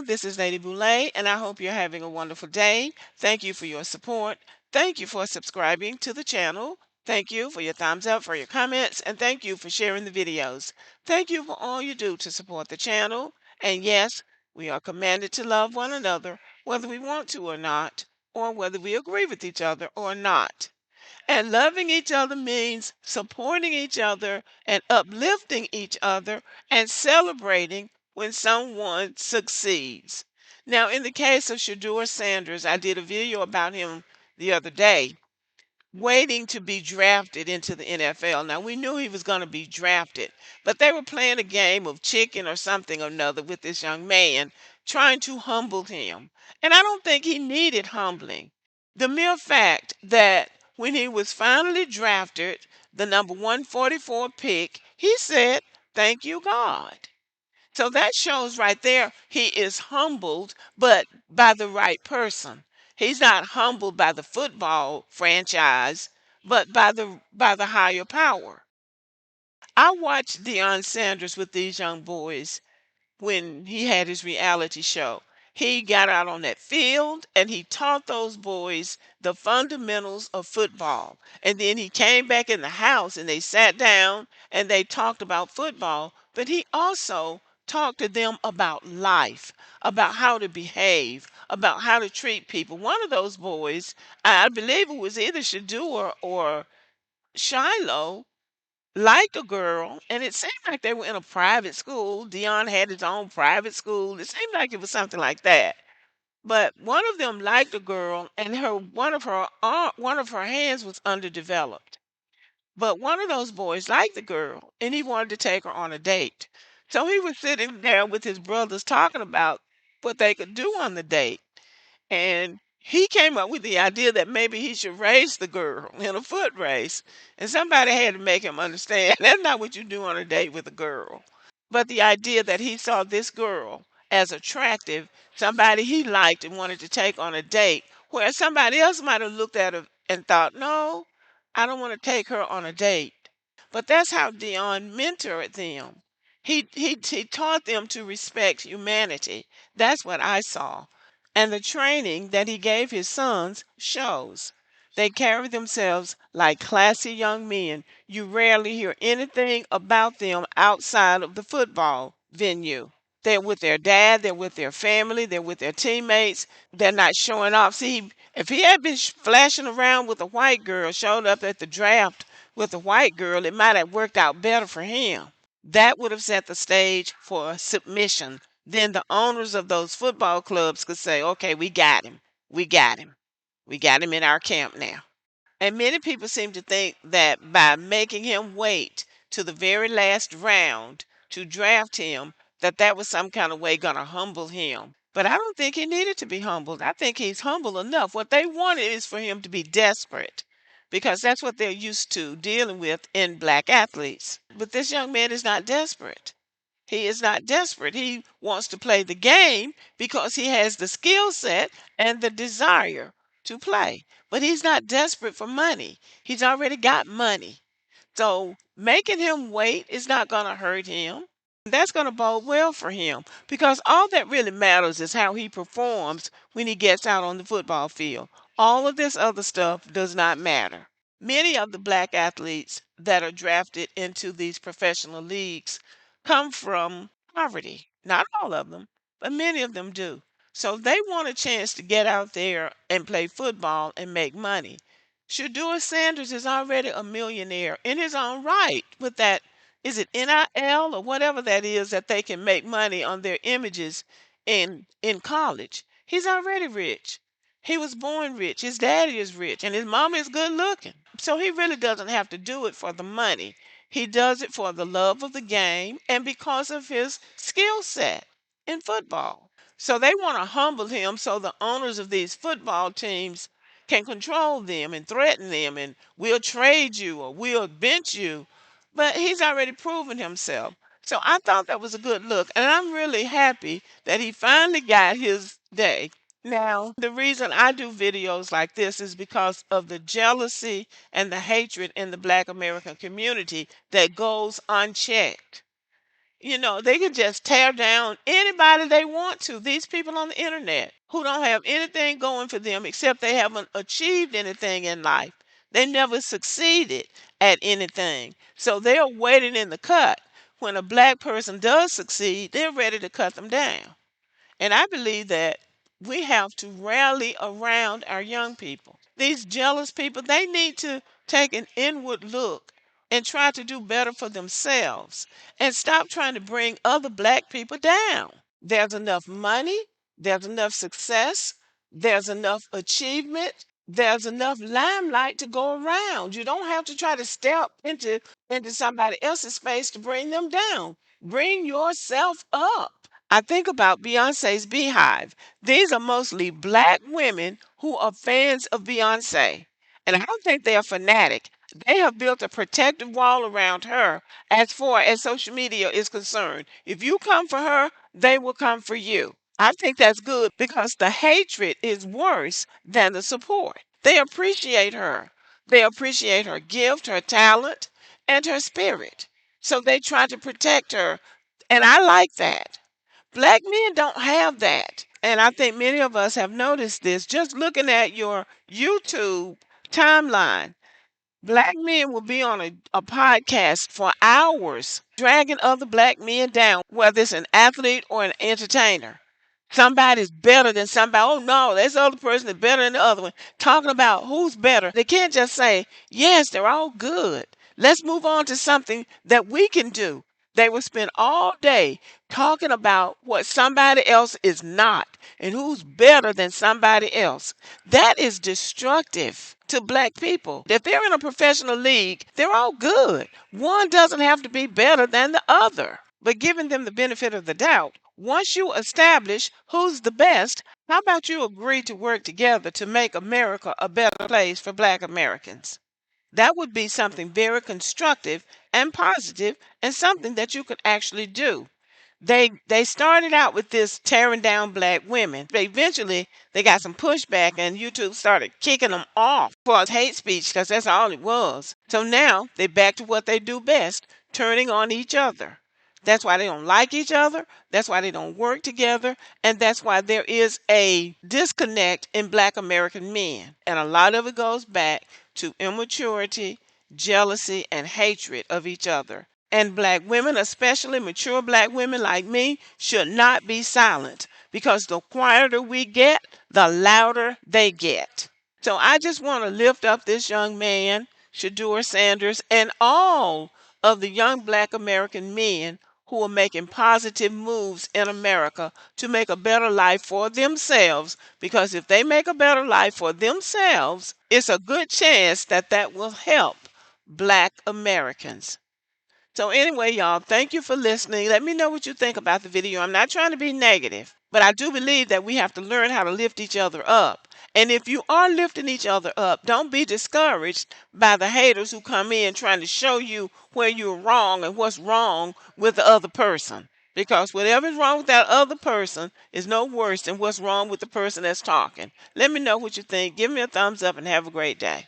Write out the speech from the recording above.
This is Lady Boulay, and I hope you're having a wonderful day. Thank you for your support. Thank you for subscribing to the channel. Thank you for your thumbs up, for your comments, and thank you for sharing the videos. Thank you for all you do to support the channel. And yes, we are commanded to love one another, whether we want to or not, or whether we agree with each other or not. And loving each other means supporting each other and uplifting each other and celebrating when someone succeeds. Now, in the case of Shedeur Sanders, I did a video about him the other day, waiting to be drafted into the NFL. Now, we knew he was going to be drafted, but they were playing a game of chicken or something or another with this young man, trying to humble him. And I don't think he needed humbling. The mere fact that when he was finally drafted, the number 144 pick, he said, "Thank you, God." So that shows right there he is humbled, but by the right person. He's not humbled by the football franchise, but by the higher power. I watched Deion Sanders with these young boys when he had his reality show. He got out on that field and he taught those boys the fundamentals of football. And then he came back in the house and they sat down and they talked about football. But he also talked to them about life, about how to behave, about how to treat people. One of those boys, I believe it was either Shadua or Shiloh, liked a girl, and it seemed like they were in a private school. Dion had his own private school. It seemed like it was something like that. But one of them liked a girl, and one of her hands was underdeveloped. But one of those boys liked the girl, and he wanted to take her on a date. So he was sitting there with his brothers talking about what they could do on the date. And he came up with the idea that maybe he should race the girl in a foot race. And somebody had to make him understand that's not what you do on a date with a girl. But the idea that he saw this girl as attractive, somebody he liked and wanted to take on a date, whereas somebody else might have looked at her and thought, no, I don't want to take her on a date. But that's how Dion mentored them. He taught them to respect humanity. That's what I saw. And the training that he gave his sons shows. They carry themselves like classy young men. You rarely hear anything about them outside of the football venue. They're with their dad, they're with their family, they're with their teammates. They're not showing off. See, if he had been flashing around with a white girl, showed up at the draft with a white girl, it might have worked out better for him. That would have set the stage for submission. Then the owners of those football clubs could say, okay, we got him. We got him. We got him in our camp now. And many people seem to think that by making him wait to the very last round to draft him, that that was some kind of way going to humble him. But I don't think he needed to be humbled. I think he's humble enough. What they wanted is for him to be desperate because that's what they're used to dealing with in black athletes. But this young man is not desperate. He is not desperate. He wants to play the game because he has the skill set and the desire to play. But he's not desperate for money. He's already got money. So making him wait is not going to hurt him. That's going to bode well for him because all that really matters is how he performs when he gets out on the football field. All of this other stuff does not matter. Many of the black athletes that are drafted into these professional leagues come from poverty. Not all of them, but many of them do. So they want a chance to get out there and play football and make money. Shedeur Sanders is already a millionaire in his own right with that, is it NIL or whatever that is that they can make money on their images in college. He's already rich. He was born rich. His daddy is rich and his mama is good looking. So he really doesn't have to do it for the money. He does it for the love of the game and because of his skill set in football. So they want to humble him so the owners of these football teams can control them and threaten them and we'll trade you or we'll bench you. But he's already proven himself. So I thought that was a good look. And I'm really happy that he finally got his day. Now, the reason I do videos like this is because of the jealousy and the hatred in the Black American community that goes unchecked. They can just tear down anybody they want to. These people on the internet who don't have anything going for them except they haven't achieved anything in life. They never succeeded at anything. So they're waiting in the cut. When a black person does succeed, they're ready to cut them down. And I believe that we have to rally around our young people. These jealous people, they need to take an inward look and try to do better for themselves and stop trying to bring other black people down. There's enough money, there's enough success, there's enough achievement, there's enough limelight to go around. You don't have to try to step into somebody else's space to bring them down. Bring yourself up. I think about Beyonce's Beehive. These are mostly black women who are fans of Beyonce. And I don't think they are fanatic. They have built a protective wall around her as far as social media is concerned. If you come for her, they will come for you. I think that's good because the hatred is worse than the support. They appreciate her. They appreciate her gift, her talent, and her spirit. So they try to protect her. And I like that. Black men don't have that. And I think many of us have noticed this just looking at your YouTube timeline. Black men will be on a podcast for hours, dragging other black men down, whether it's an athlete or an entertainer. Somebody's better than somebody. Oh no, this other person is better than the other one. Talking about who's better. They can't just say, yes, they're all good. Let's move on to something that we can do. They will spend all day talking about what somebody else is not and who's better than somebody else. That is destructive to black people. If they're in a professional league, they're all good. One doesn't have to be better than the other. But giving them the benefit of the doubt, once you establish who's the best, how about you agree to work together to make America a better place for black Americans? That would be something very constructive and positive and something that you could actually do. They started out with this tearing down black women. But eventually they got some pushback and YouTube started kicking them off for hate speech because that's all it was. So now they back to what they do best, turning on each other. That's why they don't like each other. That's why they don't work together. And that's why there is a disconnect in black American men. And a lot of it goes back to immaturity, jealousy, and hatred of each other. And black women, especially mature black women like me, should not be silent because the quieter we get, the louder they get. So I just want to lift up this young man, Shedeur Sanders, and all of the young black American men who are making positive moves in America to make a better life for themselves. Because if they make a better life for themselves, it's a good chance that that will help black Americans. So anyway, y'all, thank you for listening. Let me know what you think about the video. I'm not trying to be negative, but I do believe that we have to learn how to lift each other up. And if you are lifting each other up, don't be discouraged by the haters who come in trying to show you where you're wrong and what's wrong with the other person. Because whatever's wrong with that other person is no worse than what's wrong with the person that's talking. Let me know what you think. Give me a thumbs up and have a great day.